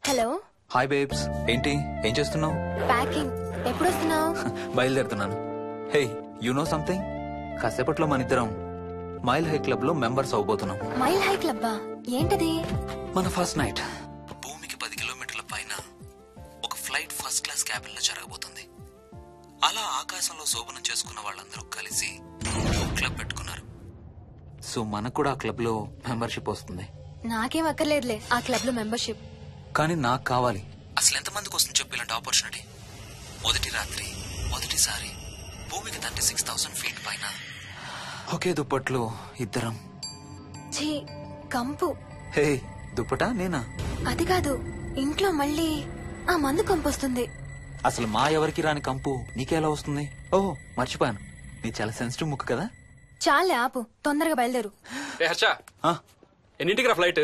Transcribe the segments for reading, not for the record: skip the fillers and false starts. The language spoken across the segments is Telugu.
హలో. Hi babes. ఏంటి ఏం చేస్తున్నావు? ప్యాకింగ్. ఎప్పుడు వస్తున్నావు? బయలుదేరుతున్నాను. Hey you know something? కాసేపట్లో మన ఇద్దరం మైల్ హై క్లబ్ లో మెంబర్స్ అవబోతున్నాం. మైల్ హై క్లబ్బా? ఏంటది? మన ఫస్ట్ నైట్ భూమికి 10 కిలోమీటర్ల పైన ఒక ఫ్లైట్ ఫస్ట్ క్లాస్ క్యాబిన్ లో జరగబోతుంది. అలా ఆకాశంలో శోభనం చేసుకున్న వాళ్ళందరూ కలిసి క్లబ్ పెట్టుకున్నారు. సో మనకు కూడా ఆ క్లబ్ లో మెంబర్షిప్ వస్తుంది. నాకేం అక్కర్లేదులే ఆ క్లబ్ లో మెంబర్షిప్. కానీ నాకు కావాలి. అసలు ఎంతమందికి వస్తుంది చెప్పు ఇలాంటి ఆపర్చునిటీ? మొదటి రాత్రి మొదటిసారి భూమికి 36,000 ఫీట్ పైన ఒకే దుప్పట్లో ఇద్దరం. ఛీ, కంపు. హే దుప్పటా నేనా? అది కాదు, ఇంట్లో మళ్ళీ ఆ మందు కంపు వస్తుంది. అసలు మా ఎవరికి రాని కంపు నీకెలా వస్తుంది? ఓహో మర్చిపోయాను, నీ చాలా సెన్సిటివ్ ముక్కు కదా. చాలే ఆపు, తొందరగా బయలుదేరు. హర్ష, ఎన్నింటికి రా ఫ్లైట్?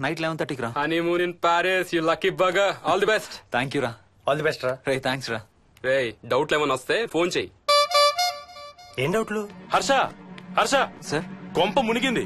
నైట్ 11:30కి రా. Honeymoon in Paris, you lucky bugger. All the best. Thank you రా. ఆల్ ది బెస్ట్ రా. రే థ్యాంక్స్ రా. రే డౌట్లు ఏమైనా వస్తే ఫోన్ చెయ్యి. ఏం డౌట్లు? హర్ష హర్ష సార్, కొంప మునిగింది.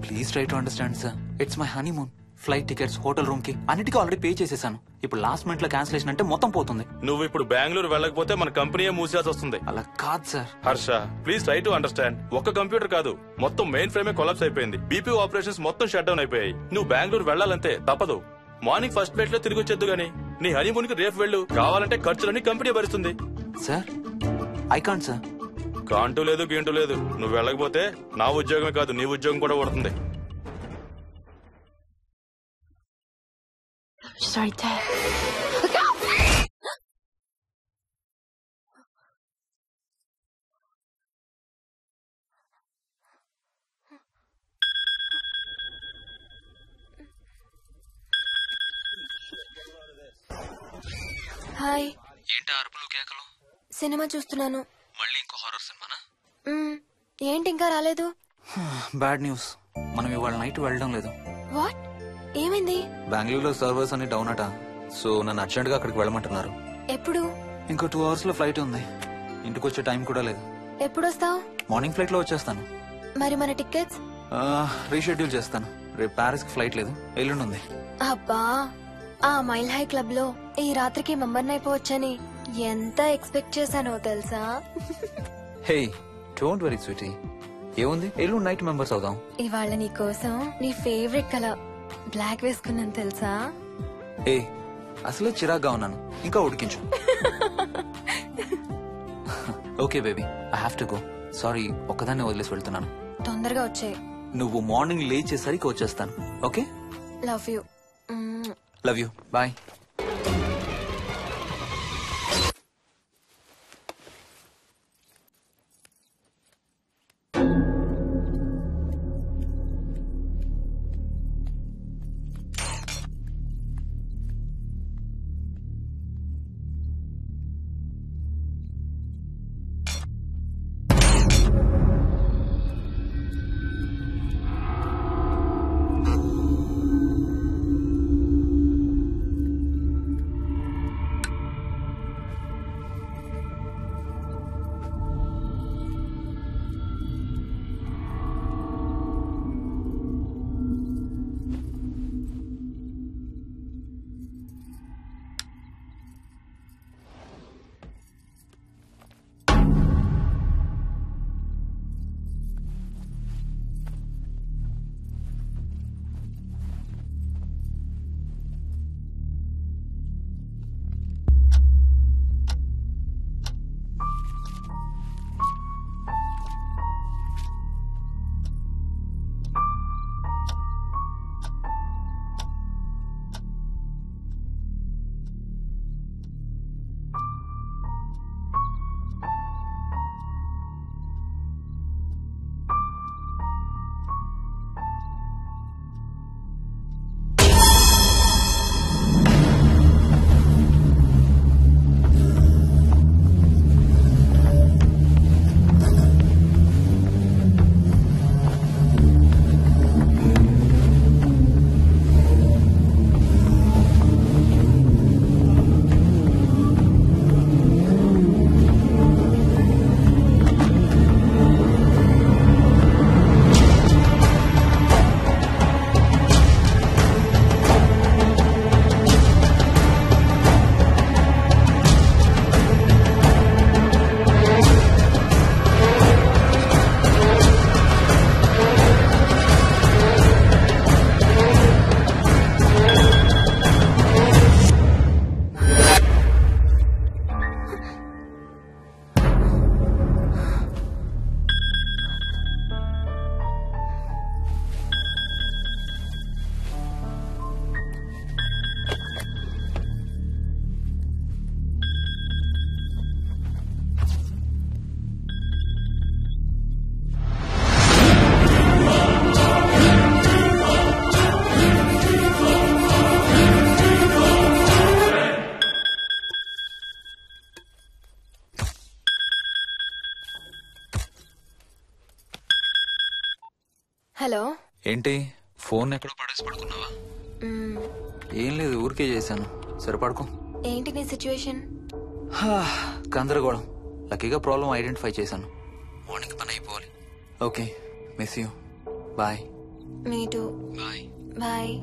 Please try to understand sir. It's my honeymoon. Flight tickets, hotel room కి అన్నిటికీ ఆల్రెడీ పే చేసేసాను. ఇప్పుడు లాస్ట్ మినిట్ లో క్యాన్సిలేషన్ అంటే మొత్తం పోతుంది. నువ్వు ఇప్పుడు బెంగళూరు వెళ్ళకపోతే మన కంపెనీయే మూసేయాల్సి వస్తుంది. అలా కాదు sir. Harsha please try to understand. ఒక్క కంప్యూటర్ కాదు, మొత్తం మెయిన్ ఫ్రేమే కొలాప్స్ అయిపోయింది. బీపీ ఆపరేషన్స్ మొత్తం షట్ డౌన్ అయిపోయాయి. నువ్వు బెంగళూరు వెళ్ళాలంటే తప్పదు. మార్నింగ్ ఫస్ట్ ఫ్లైట్ లో తిరిగి వచ్చేద్దు గానీ నీ హనీమూన్ కి రేపు వెళ్ళు. కావాలంటే ఖర్చులన్నీ కంపెనీ భరిస్తుంది. Sir I can't sir. Can't లేదు గీంటూ లేదు. నువ్వు వెళ్ళకపోతే నా ఉద్యోగమే కాదు నీ ఉద్యోగం కూడా పడుతుంది. Right there. హాయ్. ఏంటి అరుపులు కేకలు? సినిమా చూస్తున్నాను. మళ్ళీ ఇంకో హారర్ సినిమానా? ఏంటి ఇంకా రాలేదు? బ్యాడ్ న్యూస్, మనం ఇవాళ నైట్ వెళ్ళడం లేదు. వాట్? ఏమైంది? బెంగళూరులో సర్వర్స్ అన్ని డౌన్ అట. సో నన్ను అర్జెంట్ గా అక్కడికి వెళ్ళమంటున్నారు. ఎప్పుడు? ఇంకో 2 hours లో ఫ్లైట్ ఉంది. ఇంటికి వచ్చే టైం కూడా లేదు. ఎప్పుడు వస్తావు? మార్నింగ్ ఫ్లైట్ లో వచ్చేస్తాను. మరి మన టికెట్స్? రీషెడ్యూల్ చేస్తాను. రేపు ప్యారిస్ కి ఫ్లైట్ లేదు, ఎల్లుండి ఉంది. అబ్బా, ఆ మైల్ హై క్లబ్ లో ఈ రాత్రికి మెంబర్ అయిపోవచ్చని ఎంత ఎక్స్పెక్ట్ చేశానో తెలుసా? హే డోంట్ వరీ స్వీటీ, ఏముంది ఎల్లుండి నైట్ మెంబర్స్ అవుదాం. ఇవాళ నీ కోసం నీ ఫేవరెట్ కలర్ బ్లాక్ వేసుకున్నాను తెలుసా? ఏ అసలే చిరాగ్గా ఉన్నాను, ఇంకా ఉడికించు. Okay baby, I have to go. Sorry, ఒక్కదాన్ని వదిలేసి వెళ్తున్నాను. తొందరగా వచ్చే. నువ్వు మార్నింగ్ లేచేసరికి వచ్చేస్తాను. Okay? Love you. Love you. Bye. Hello. ఏంటి ఫోన్ ఎక్కడో పడేసి పడుకున్నావా? ఏం లేదు, ఊరికే చేశాను. సరే పడుకో. ఏంటి నీ సిచ్యువేషన్? గందరగోళం. లక్కీగా ప్రాబ్లం ఐడెంటిఫై చేశాను. మార్నింగ్ పని అయిపోవాలి. Okay, miss you. Bye. Me too. Bye. Bye.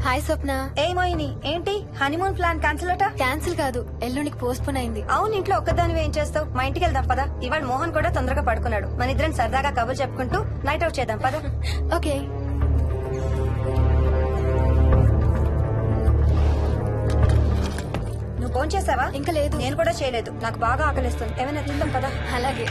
Hi Swapna. ఏమోయిని ఏంటి హనీమూన్ ప్లాన్ క్యాన్సిల్ అట? క్యాన్సిల్ కాదు, ఎల్లుండికి పోస్ట్ పోన్ అయింది. అవును, ఇంట్లో ఒక్కదానివే ఏం చేస్తావు? మా ఇంటికి వెళ్దాం పదా. ఇవాళ మోహన్ కూడా తొందరగా పడుకున్నాడు. మన ఇద్దరం సరదాగా కబుర్లు చెప్పుకుంటూ నైట్ అవుట్ చేద్దాం పదా. ఓకే. నువ్వు ఫోన్ చేసావా? ఇంకా లేదు. నేను కూడా చేయలేదు. నాకు బాగా ఆకలిస్తుంది. ఏమైనా తిందాం పదా. అలాగే.